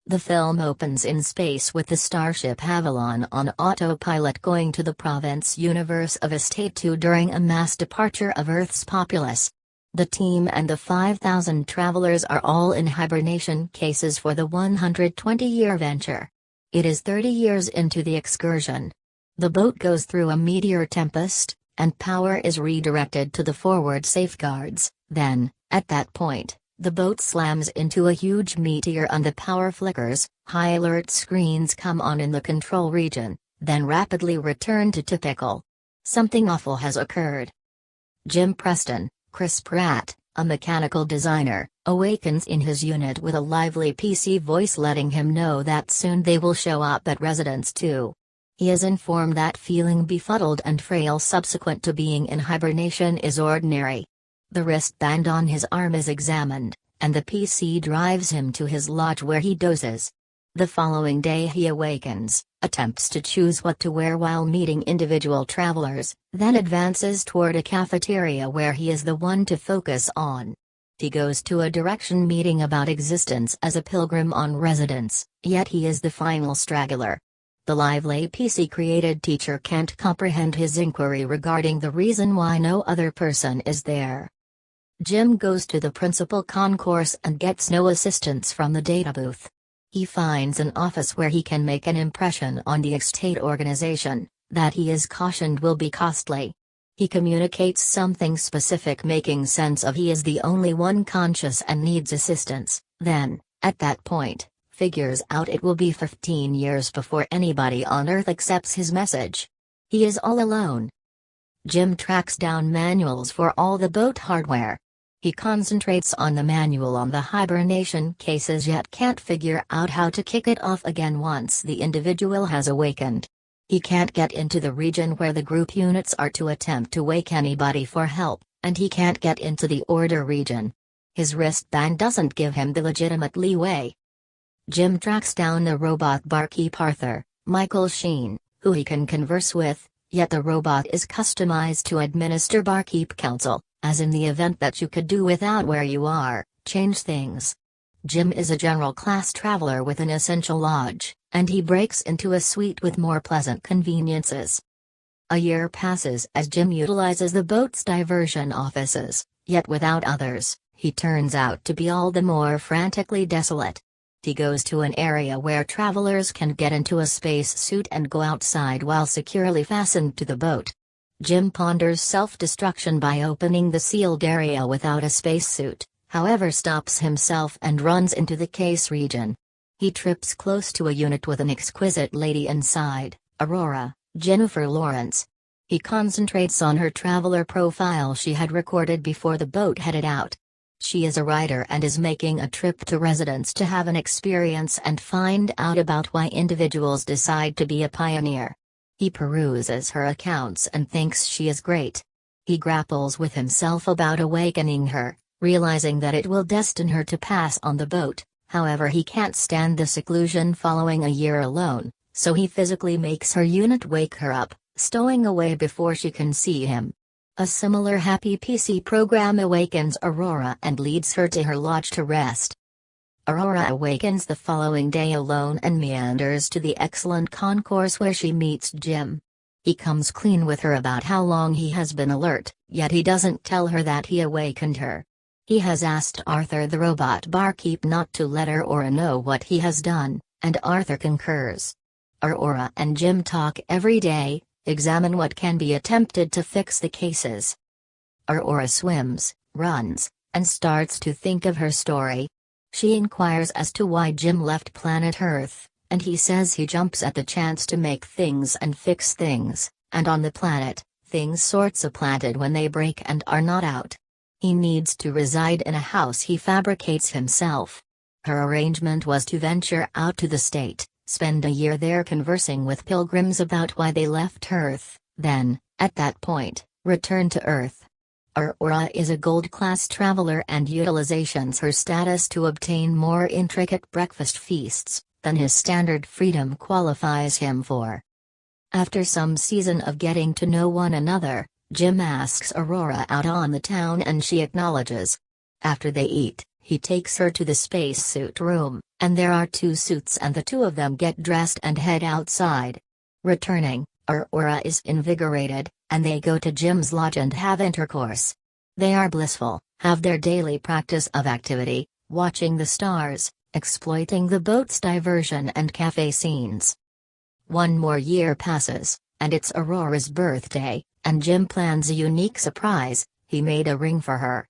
The film opens in space with the starship Avalon on autopilot going to the Province universe of Estate 2 during a mass departure of Earth's populace. The team and the 5,000 travelers are all in hibernation cases for the 120-year venture. It is 30 years into the excursion. The boat goes through a meteor tempest, and power is redirected to the forward safeguards. Then, at that point, the boat slams into a huge meteor and the power flickers. High alert screens come on in the control region, then rapidly return to typical. Something awful has occurred. Jim Preston, Chris Pratt, a mechanical designer, awakens in his unit with a lively PC voice letting him know that soon they will show up at Residence 2. He is informed that feeling befuddled and frail subsequent to being in hibernation is ordinary. The wristband on his arm is examined, and the PC drives him to his lodge where he dozes. The following day he awakens, attempts to choose what to wear while meeting individual travelers, then advances toward a cafeteria where he is the one to focus on. He goes to a direction meeting about existence as a pilgrim on Residence, yet he is the final straggler. The lively PC-created teacher can't comprehend his inquiry regarding the reason why no other person is there. Jim goes to the principal concourse and gets no assistance from the data booth. He finds an office where he can make an impression on the estate organization, that he is cautioned will be costly. He communicates something specific making sense of he is the only one conscious and needs assistance, then, at that point, figures out it will be 15 years before anybody on Earth accepts his message. He is all alone. Jim tracks down manuals for all the boat hardware. He concentrates on the manual on the hibernation cases yet can't figure out how to kick it off again once the individual has awakened. He can't get into the region where the group units are to attempt to wake anybody for help, and he can't get into the order region. His wristband doesn't give him the legitimate leeway. Jim tracks down the robot barkeep Arthur, Michael Sheen, who he can converse with, yet the robot is customized to administer barkeep counsel, as in the event that you could do without where you are, change things. Jim is a general class traveler with an essential lodge, and he breaks into a suite with more pleasant conveniences. A year passes as Jim utilizes the boat's diversion offices, yet without others, he turns out to be all the more frantically desolate. He goes to an area where travelers can get into a space suit and go outside while securely fastened to the boat. Jim ponders self-destruction by opening the sealed area without a spacesuit, however stops himself and runs into the case region. He trips close to a unit with an exquisite lady inside, Aurora, Jennifer Lawrence. He concentrates on her traveler profile she had recorded before the boat headed out. She is a writer and is making a trip to Residence to have an experience and find out about why individuals decide to be a pioneer. He peruses her accounts and thinks she is great. He grapples with himself about awakening her, realizing that it will destine her to pass on the boat. However, he can't stand the seclusion following a year alone, so he physically makes her unit wake her up, stowing away before she can see him. A similar happy PC program awakens Aurora and leads her to her lodge to rest. Aurora awakens the following day alone and meanders to the excellent concourse where she meets Jim. He comes clean with her about how long he has been alert, yet he doesn't tell her that he awakened her. He has asked Arthur the robot barkeep not to let Aurora know what he has done, and Arthur concurs. Aurora and Jim talk every day, examine what can be attempted to fix the cases. Aurora swims, runs, and starts to think of her story. She inquires as to why Jim left planet Earth, and he says he jumps at the chance to make things and fix things, and on the planet, things sorts of planted when they break and are not out. He needs to reside in a house he fabricates himself. Her arrangement was to venture out to the state, spend a year there conversing with pilgrims about why they left Earth, then, at that point, return to Earth. Aurora is a gold-class traveler and utilizations her status to obtain more intricate breakfast feasts than his standard freedom qualifies him for. After some season of getting to know one another, Jim asks Aurora out on the town and she acknowledges. After they eat, He takes her to the spacesuit room, and there are two suits and the two of them get dressed and head outside. Returning, Aurora is invigorated, and they go to Jim's lodge and have intercourse. They are blissful, have their daily practice of activity, watching the stars, exploiting the boat's diversion and cafe scenes. One more year passes, and it's Aurora's birthday, and Jim plans a unique surprise. He made a ring for her.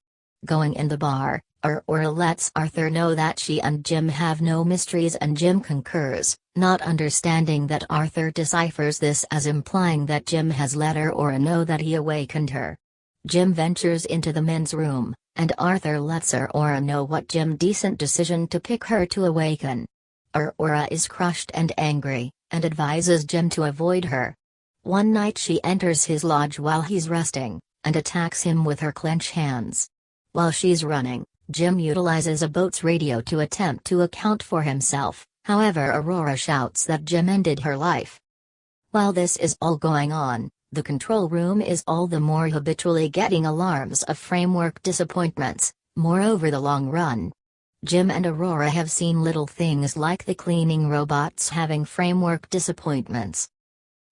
Going in the bar, Aurora lets Arthur know that she and Jim have no mysteries, and Jim concurs, not understanding that Arthur deciphers this as implying that Jim has let Aurora know that he awakened her. Jim ventures into the men's room, and Arthur lets Aurora know what Jim's decent decision to pick her to awaken. Aurora is crushed and angry, and advises Jim to avoid her. One night she enters his lodge while he's resting, and attacks him with her clenched hands. While she's running, Jim utilizes a boat's radio to attempt to account for himself, however Aurora shouts that Jim ended her life. While this is all going on, the control room is all the more habitually getting alarms of framework disappointments, more over the long run. Jim and Aurora have seen little things like the cleaning robots having framework disappointments.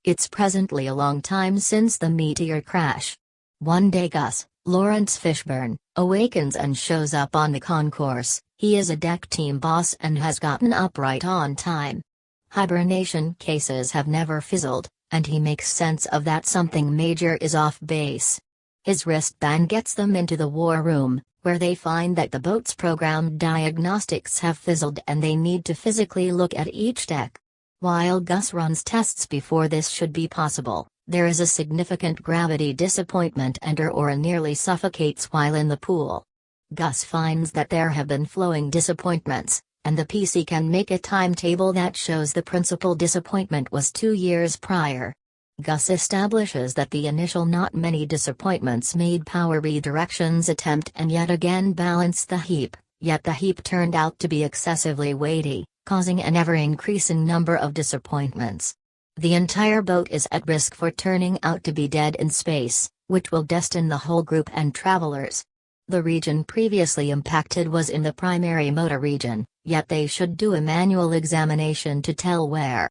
It's presently a long time since the meteor crash. One day Gus, Lawrence Fishburne, awakens and shows up on the concourse. He is a deck team boss and has gotten up right on time. Hibernation cases have never fizzled, and he makes sense of that something major is off base. His wristband gets them into the war room, where they find that the boat's programmed diagnostics have fizzled and they need to physically look at each deck. While Gus runs tests before this should be possible, there is a significant gravity disappointment and Aurora nearly suffocates while in the pool. Gus finds that there have been flowing disappointments, and the PC can make a timetable that shows the principal disappointment was 2 years prior. Gus establishes that the initial not many disappointments made power redirections attempt and yet again balance the heap, yet the heap turned out to be excessively weighty, causing an ever-increasing number of disappointments. The entire boat is at risk for turning out to be dead in space, which will destine the whole group and travelers. The region previously impacted was in the primary motor region, yet they should do a manual examination to tell where.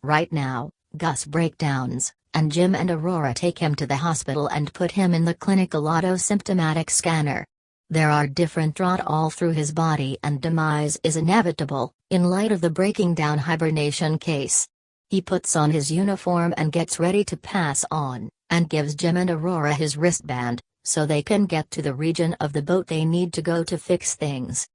Right now, Gus breakdowns, and Jim and Aurora take him to the hospital and put him in the clinical auto-symptomatic scanner. There are different draught all through his body and demise is inevitable, in light of the breaking down hibernation case. He puts on his uniform and gets ready to pass on, and gives Jim and Aurora his wristband, so they can get to the region of the boat they need to go to fix things.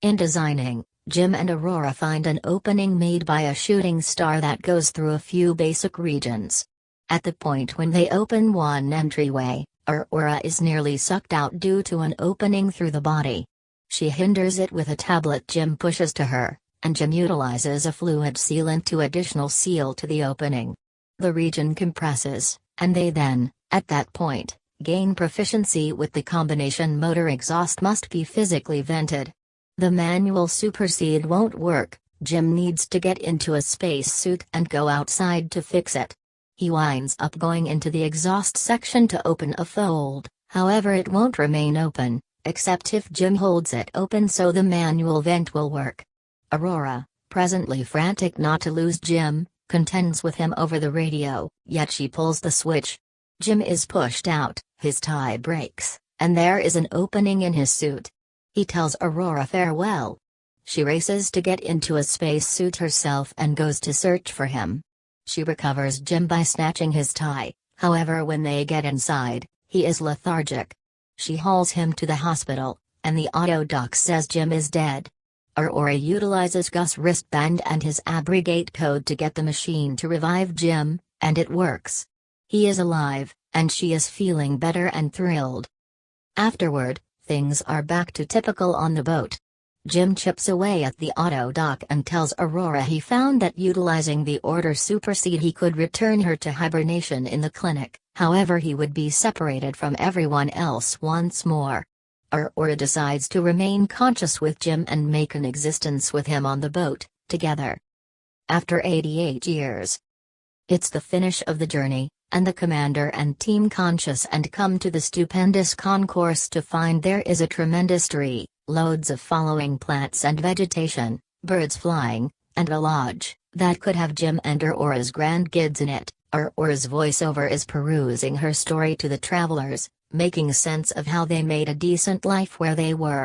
In designing, Jim and Aurora find an opening made by a shooting star that goes through a few basic regions. At the point when they open one entryway, Aurora is nearly sucked out due to an opening through the body. She hinders it with a tablet Jim pushes to her, and Jim utilizes a fluid sealant to additional seal to the opening. The region compresses, and they then, at that point, gain proficiency with the combination motor. Exhaust must be physically vented. The manual supersede won't work. Jim needs to get into a spacesuit and go outside to fix it. He winds up going into the exhaust section to open a fold, however it won't remain open, except if Jim holds it open so the manual vent will work. Aurora, presently frantic not to lose Jim, contends with him over the radio, yet she pulls the switch. Jim is pushed out, his tie breaks, and there is an opening in his suit. He tells Aurora farewell. She races to get into a spacesuit herself and goes to search for him. She recovers Jim by snatching his tie, however when they get inside, he is lethargic. She hauls him to the hospital, and the auto doc says Jim is dead. Aurora utilizes Gus' wristband and his abrogate code to get the machine to revive Jim, and it works. He is alive, and she is feeling better and thrilled. Afterward, things are back to typical on the boat. Jim chips away at the auto dock and tells Aurora he found that utilizing the order supersede he could return her to hibernation in the clinic, however he would be separated from everyone else once more. Aurora decides to remain conscious with Jim and make an existence with him on the boat, together. After 88 years. It's the finish of the journey, and the commander and team conscious and come to the stupendous concourse to find there is a tremendous tree, loads of following plants and vegetation, birds flying, and a lodge that could have Jim and Aurora's grandkids in it. Aurora's voiceover is perusing her story to the travelers, making sense of how they made a decent life where they were.